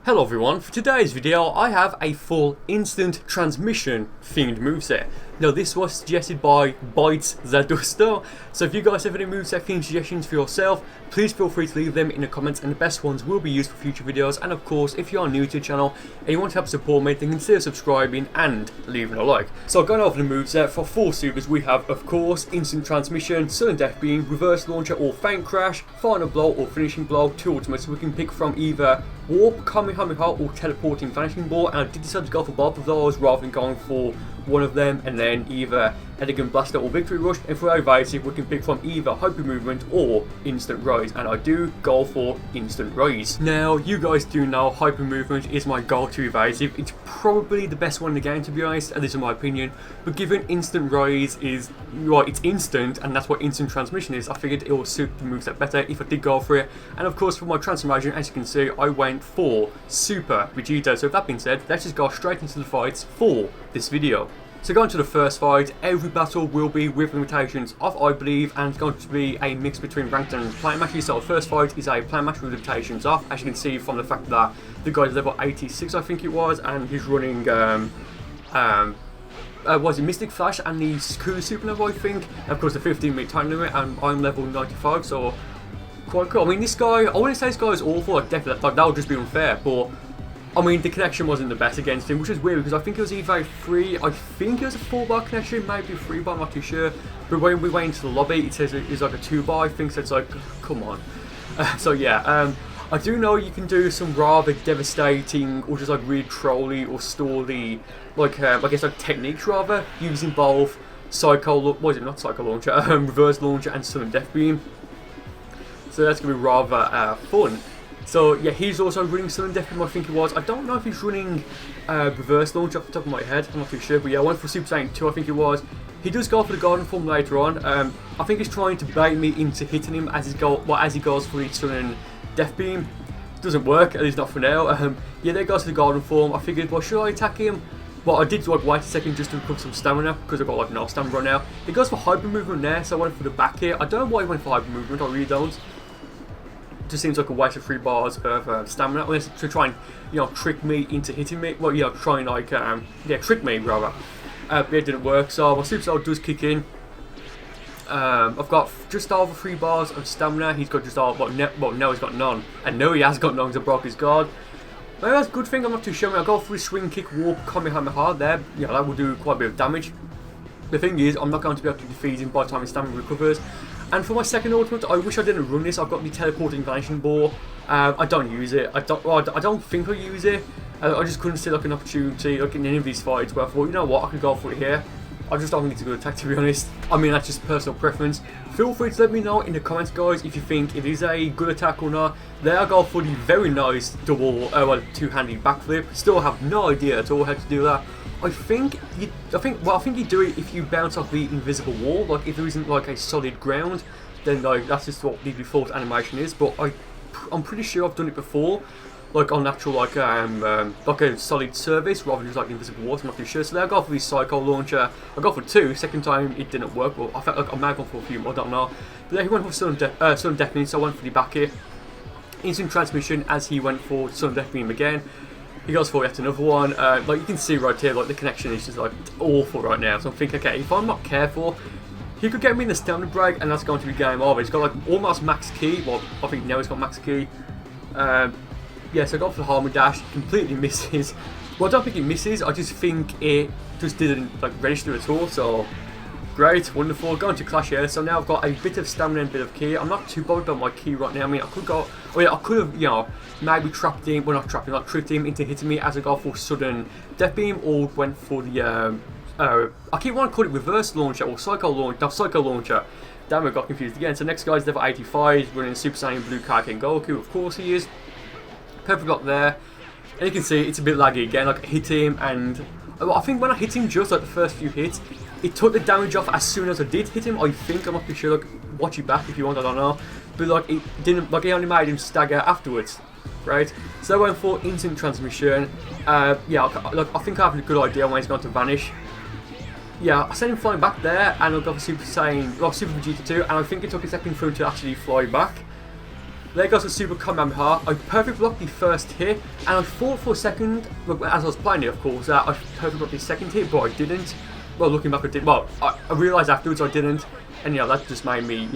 Hello everyone, for today's video I have a full instant transmission themed moveset. Now this was suggested by Bites the Duster, so if you guys have any moveset themed suggestions for yourself, please feel free to leave them in the comments and the best ones will be used for future videos. And of course, if you are new to the channel and you want to help support me, then consider subscribing and leaving a like. So going over the moveset, for 4 supers we have of course Instant Transmission, Sudden Death Beam, Reverse Launcher or Faint Crash, Final Blow or Finishing Blow, 2 ultimates we can pick from either Warp, Kamehameha or Teleporting Vanishing Ball, and I did decide to go for both of those rather than going for one of them and then either Elegant Blaster or Victory Rush. And for evasive we can pick from either Hyper Movement or Instant Rise, and I do go for Instant Rise. Now you guys do know Hyper Movement is my go-to evasive. It's probably the best one in the game to be honest, and this is my opinion, but given Instant Rise is, well, it's instant and that's what Instant Transmission is, I figured it will suit the moveset better if I did go for it. And of course for my transformation, as you can see, I went for Super Vegeta. So with that being said, let's just go straight into the fights for this video. So going to the first fight, every battle will be with limitations of, I believe, and it's going to be a mix between ranked and plant matches. So the first fight is a plant match with limitations off, as you can see from the fact that the guy's level 86 I think it was, and he's running was it Mystic Flash and the Cool Super level I think, and of course the 15-minute time limit, and I'm level 95, so quite cool. I mean this guy, I wouldn't say this guy is awful, like definitely, like that would just be unfair, but I mean, the connection wasn't the best against him, which is weird because I think it was either a 3, I think it was a 4-bar connection, maybe a 3-bar, I'm not too sure. But when we went into the lobby, it says it's like a 2-bar, I think, so it's like, come on. So yeah, I do know you can do some rather devastating, or just like really trolly or stally, like, I guess like techniques rather, using both Psycho, what is it, not Psycho Launcher, Reverse Launcher and Sudden Death Beam. So that's going to be rather fun. So yeah, he's also running Sudden Death Beam, I think it was. I don't know if he's running Reverse Launch off the top of my head, I'm not too sure, but yeah, I went for Super Saiyan 2 I think it was. He does go for the Golden Form later on. I think he's trying to bait me into hitting him as he goes for the Sudden Death Beam. It doesn't work, at least not for now. Yeah, there goes to the Golden Form. I figured, well, should I attack him? Well, I did like wait a second just to recover some stamina, because I've got like no stamina right now. He goes for Hyper Movement there, so I went for the back here. I don't know why he went for Hyper Movement, I really don't. Just seems like a waste of 3 bars of stamina, unless to try and, you know, trick me into hitting me. Well, yeah, try and like, yeah, trick me rather. But it didn't work, so my Super Cell does kick in. I've got just over 3 bars of stamina. He's got just over, well, no, he's got none, and no, he has got none because I broke his guard. Maybe that's a good thing. I'm not too sure. I mean, I'll go for his Swing Kick, Warp, Kamehameha there. Yeah, that will do quite a bit of damage. The thing is, I'm not going to be able to defeat him by the time his stamina recovers. And for my second ultimate, I wish I didn't run this. I've got the Teleporting Vanishing Ball. I don't use it. I don't think I use it. I just couldn't see like an opportunity like in any of these fights where I thought, you know what, I could go for it here. I just don't think it's a good attack, to be honest. I mean, that's just personal preference. Feel free to let me know in the comments, guys, if you think it is a good attack or not. There I go for the very nice double, two-handed backflip. Still have no idea at all how to do that. I think you do it if you bounce off the invisible wall. Like if there isn't like a solid ground, then like that's just what the default animation is. But I'm pretty sure I've done it before, like on actual like a solid surface rather than just like invisible walls. I'm not too sure. So there I go for the Psycho Launcher. I got for 2. Second time it didn't work. Well, I felt like I might have gone for a few more. I don't know. But then he went for Sudden Death Beam, so I went for the back here. Instant Transmission as he went for Sudden Death Beam again. He goes for yet another one. Like you can see right here, like the connection is just like awful right now. So I'm thinking, okay, if I'm not careful, he could get me in the stamina break, and that's going to be game over. He's got like almost max key. Well, I think now he's got max key. Yeah, so I got for the Harmony Dash. Completely misses. Well, I don't think it misses. I just think it just didn't like register at all. So great, wonderful. Going to Clash here. So now I've got a bit of stamina and a bit of key. I'm not too bothered about my key right now. I mean, I could go. Oh yeah, I could have, you know, maybe trapped him. Well, not trapped him, like tricked him into hitting me as I go for Sudden Death Beam, or went for the I keep wanting to call it Reverse Launcher or Psycho Launcher. No, Psycho Launcher. Damn, I got confused again. So next guy's level 85, running Super Saiyan Blue Kaioken Goku. Of course he is. Perfect got there. And you can see it's a bit laggy again. Like I hit him, and I think when I hit him, just like the first few hits, it took the damage off as soon as I did hit him. I think, I'm not too sure. Like, watch it back if you want. I don't know. But like it didn't. Like it only made him stagger afterwards, right? So I went for Instant Transmission. Yeah, like I think I have a good idea when he's going to vanish. Yeah, I sent him flying back there, and I got for Super Saiyan, well, Super Vegeta 2, and I think it took a second for him to actually fly back. There goes the Super Kamehameha. I perfect blocked the first hit, and I thought for a second, as I was playing it of course, that I perfect blocked the second hit, but I didn't. Well, looking back I did, well, I realised afterwards I didn't, and that just made me,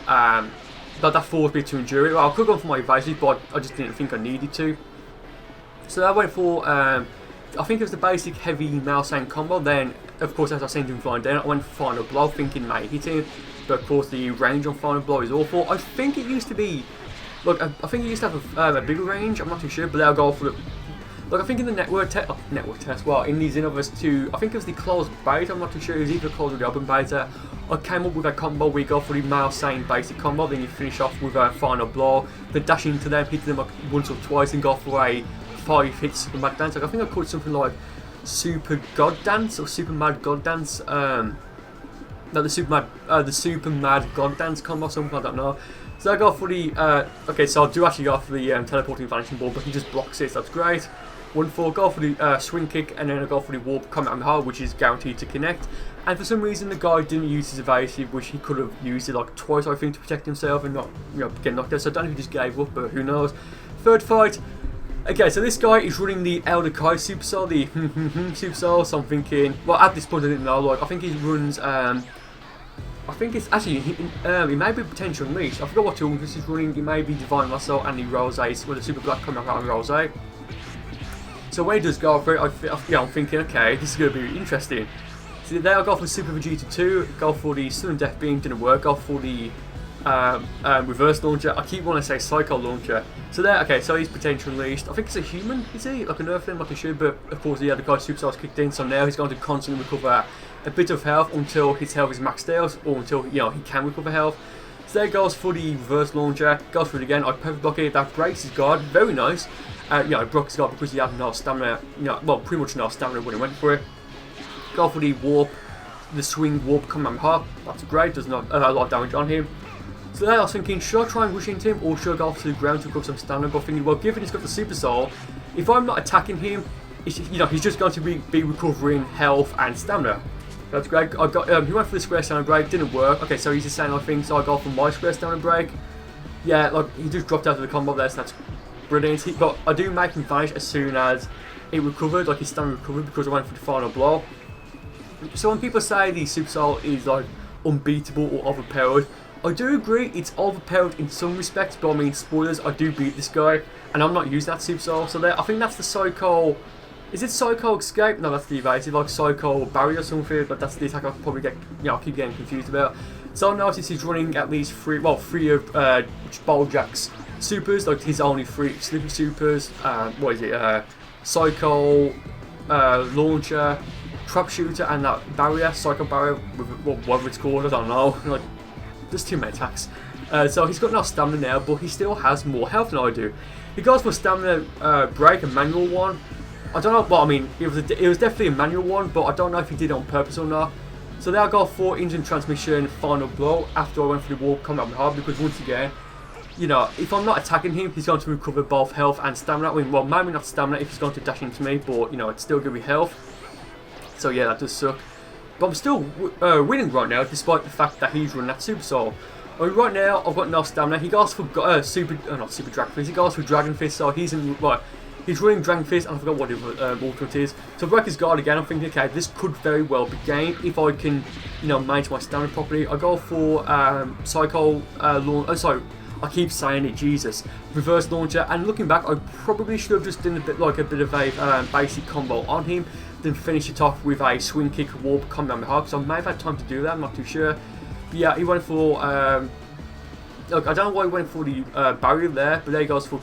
that forced me to endure it. Well, I could have gone for my evasive, but I just didn't think I needed to. So I went for, I think it was the basic heavy Moveset combo, then of course as I sent him flying down, I went for Final Blow thinking may hit him, but of course the range on Final Blow is awful. I think it used to be, look, I think it used to have a bigger range, I'm not too sure, but they'll go for it. Look, I think in the network test, well, in the Xenoverse 2, I think it was the closed beta, I'm not too sure, it was either closed or the open beta. I came up with a combo where you go for the Moveset basic combo, then you finish off with a Final Blow, then dash into them, hit them like once or twice, and go for a 5 hits Super Mad Dance. Like, I think I called something like Super God Dance or Super Mad God Dance. No, the Super Mad God Dance combo, something I don't know. So I go for the okay, so I do actually go for the teleporting vanishing ball, but he just blocks it. So that's great. 1-4, go for the swing kick, and then I go for the warp Kamehameha, which is guaranteed to connect. And for some reason, the guy didn't use his evasive, which he could have used it like twice, I think, to protect himself and not, get knocked out. So I don't know if he just gave up, but who knows. Third fight. Okay, so this guy is running the Elder Kai Supercell, the Super Soul. So I'm thinking, well, at this point I didn't know. Like, I think he runs. I think it's actually it may be Potential Unleashed. I forgot what two he's running. It may be Divine Muscle and the Rose, with the Super Black coming out on Rose. So when he does go for it, I'm thinking, okay, this is going to be interesting. So there I go for Super Vegeta 2, go for the Sun and Death Beam, didn't work, go for the reverse launcher. I keep wanting to say Psycho Launcher. So there, okay, so he's Potential Unleashed. I think it's a human, is he? Like an Earthling, like a shoe, but of course the other guy's Super Soul's kicked in, so now he's going to constantly recover a bit of health until his health is maxed out, or until, he can recover health. So there goes for the reverse launcher, goes for it again, I perfect block it, that breaks his guard, very nice. It broke his guard because he had no stamina, well, pretty much no stamina when he went for it. Go for the warp, the swing warp Kamehameha, that's great, does not a lot of damage on him. So there I was thinking, should I try and rush into him, or should I go off to the ground to recover some stamina? But thinking, well, given he's got the Super Soul, if I'm not attacking him, he's just going to be recovering health and stamina. That's great. I got he went for the square stamina break, didn't work. Okay, so he's the same, I think, so I go for my square stamina break. Yeah, like, he just dropped out of the combo there, so that's brilliant. But I do make him vanish as soon as it recovered, like his stamina recovered, because I went for the Final Blow. So when people say the Super Soul is like unbeatable or overpowered, I do agree it's overpowered in some respects, but I mean, spoilers, I do beat this guy, and I'm not using that Super Soul. So there, I think that's the Psycho. Is it Psycho Escape? No, that's the evasive, like Psycho Barrier or something, but that's the attack I probably get, I keep getting confused about. So I noticed he's running at least three of Bojack's supers, like his only 3 sleeping supers. What is it? Psycho Launcher, Trap Shooter, and that Barrier, Psycho Barrier, whatever it's called, I don't know. Like, there's too many attacks. So he's got no stamina now, but he still has more health than I do. He goes for stamina break, a manual one. I don't know, but I mean, it was definitely a manual one, but I don't know if he did it on purpose or not. So there I go for engine transmission Final Blow after I went for the warp Kamehameha, because once again, if I'm not attacking him, he's going to recover both health and stamina. I mean, well, maybe not stamina if he's going to dash into me, but it's still going to be health. So yeah, that does suck. But I'm still winning right now, despite the fact that he's running that Super Soul. I mean, right now I've got no stamina. He goes for not Super Dragon Fist. He goes for Dragon Fist. So he's running Dragon Fist, and I forgot what the ultimate is. So I break his guard again. I'm thinking, okay, this could very well be game if I can, manage my stamina properly. I go for Psycho launch. Oh, sorry, I keep saying it. Jesus, reverse launcher. And looking back, I probably should have just done a bit of a basic combo on him, then finish it off with a swing kick warp Kamehameha. Because I may have had time to do that. I'm not too sure. But yeah, he went for. Look, I don't know why he went for the barrier there, but there he goes for.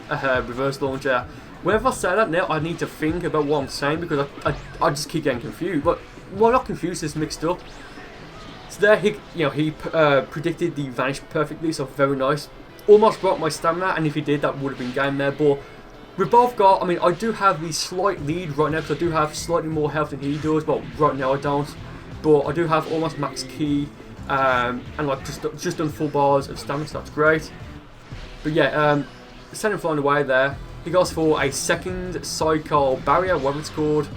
Reverse launcher. Whenever I say that now, I need to think about what I'm saying, because I just keep getting confused. But well, not confused, it's mixed up. So there, he predicted the vanish perfectly, so very nice. Almost broke my stamina, and if he did, that would have been game there. But we both got. I mean, I do have the slight lead right now, because I do have slightly more health than he does. But right now I don't. But I do have almost max key, and like just done full bars of stamina, so that's great. But yeah, send him flying away there. He goes for a second Psycho Barrier, whatever it's called.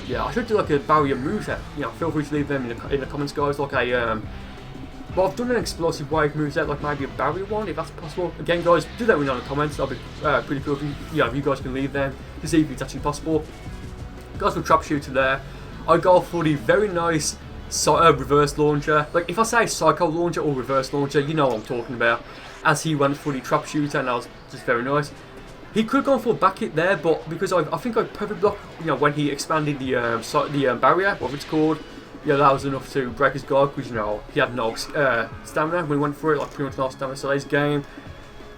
Yeah, I should do like a Barrier Moveset. Feel free to leave them in the comments, guys. Like a But I've done an explosive wave moveset, like maybe a barrier one, if that's possible. Again, guys, do let me know in the comments. That'll be pretty cool if if you guys can leave them to see if it's actually possible. Guys, for trap shooter there, I go for the very nice reverse launcher. Like, if I say psycho launcher or reverse launcher, you know what I'm talking about. As he went for the trap shooter, and that was just very nice. He could have gone for a back hit there, but because I think I perfect block, when he expanded the barrier, whatever it's called. Yeah, that was enough to break his guard because, he had no stamina when he went for it, like pretty much no stamina, so that's game.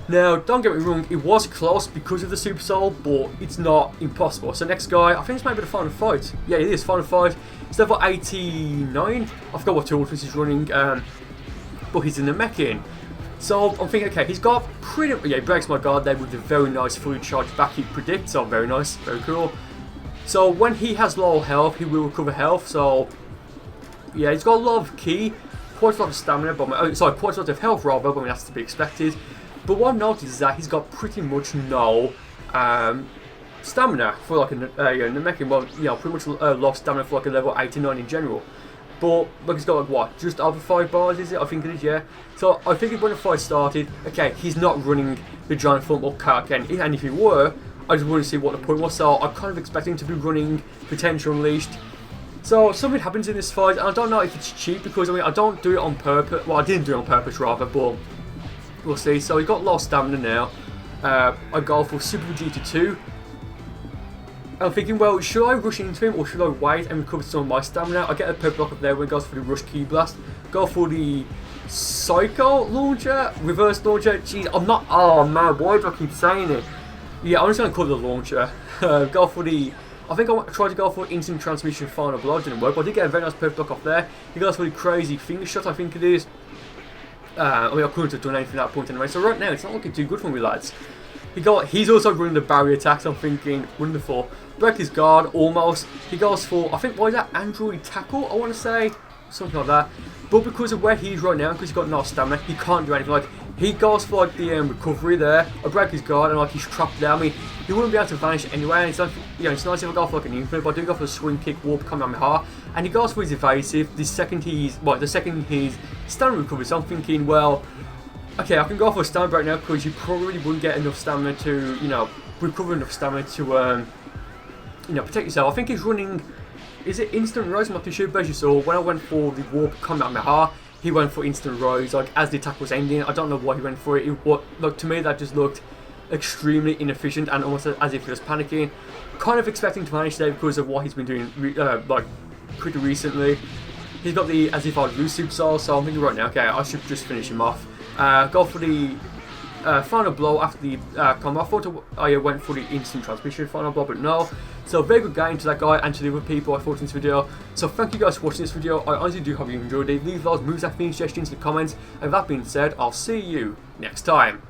Now, don't get me wrong, it was close because of the Super Soul, but it's not impossible. So next guy, I think it's maybe the final fight. Yeah, it is, final fight. It's level 89. I forgot what tool he's running, but he's in the mech-in. So I'm thinking, okay, he's got pretty, he breaks my guard there with a very nice fully charged back he predicts, so very nice, very cool. So when he has low health, he will recover health, so yeah, he's got a lot of ki, quite a lot of stamina, but quite a lot of health rather, but that's to be expected. But what I've noticed is that he's got pretty much no stamina for like a Namekian. Well, pretty much lost stamina for like a level 89 in general. But like he's got like what, just over 5 bars, is it? I think it is, yeah. So I figured when the fight started, okay, he's not running the giant form or Karken, and if he were, I just wanted to see what the point was. So I'm kind of expecting to be running Potential Unleashed. So something happens in this fight, and I don't know if it's cheap because I don't do it on purpose. Well, I didn't do it on purpose rather, but we'll see. So he got low stamina now. I go for Super Vegeta 2. I'm thinking, well, should I rush into him or should I wait and recover some of my stamina? I get a purple block up there when it goes for the Rush Ki Blast. Go for the Psycho Launcher, Reverse Launcher. Jeez, I'm not. Oh man, why do I keep saying it? Yeah, I'm just gonna call it the launcher. Go for the. I think I tried to go for Instant Transmission Final Blow, didn't work, but I did get a very nice purple block off there. He goes for the Crazy Finger Shot, I think it is. I couldn't have done anything at that point anyway, so right now it's not looking too good for me, lads. He's also running the barrier attacks, I'm thinking, wonderful. Break his guard, almost. He goes for, I think, what is that, Android Tackle, I want to say? Something like that. But because of where he's right now, because he's got no stamina, he can't do anything. Like, he goes for like the recovery there. I break his guard and like he's trapped down me. He wouldn't be able to vanish anyway. And it's like, it's nice if I go for like an infinite, but I do go for a swing kick, warp Kamehameha. And he goes for his evasive. The second he's stamina recovery. So I'm thinking, well, okay, I can go for a stamina break now because you probably wouldn't get enough stamina to, recover enough stamina to, protect yourself. I think he's running. Is it Instant Rise? I'm not too sure, but as you saw, when I went for the warp Kamehameha, he went for Instant Rise, like, as the attack was ending. I don't know why he went for it. Like, to me, that just looked extremely inefficient and almost as if he was panicking. Kind of expecting to manage there because of what he's been doing, like, pretty recently. He's got the as if I'd lose Super Soul, so I'm thinking right now, okay, I should just finish him off. Go for the final blow after the combo. I thought I went for the Instant Transmission final blow, but no. So very good game to that guy and to the other people I thought in this video. So thank you guys for watching this video. I honestly do hope you enjoyed it. Leave those moves and suggestions in the comments. And with that being said, I'll see you next time.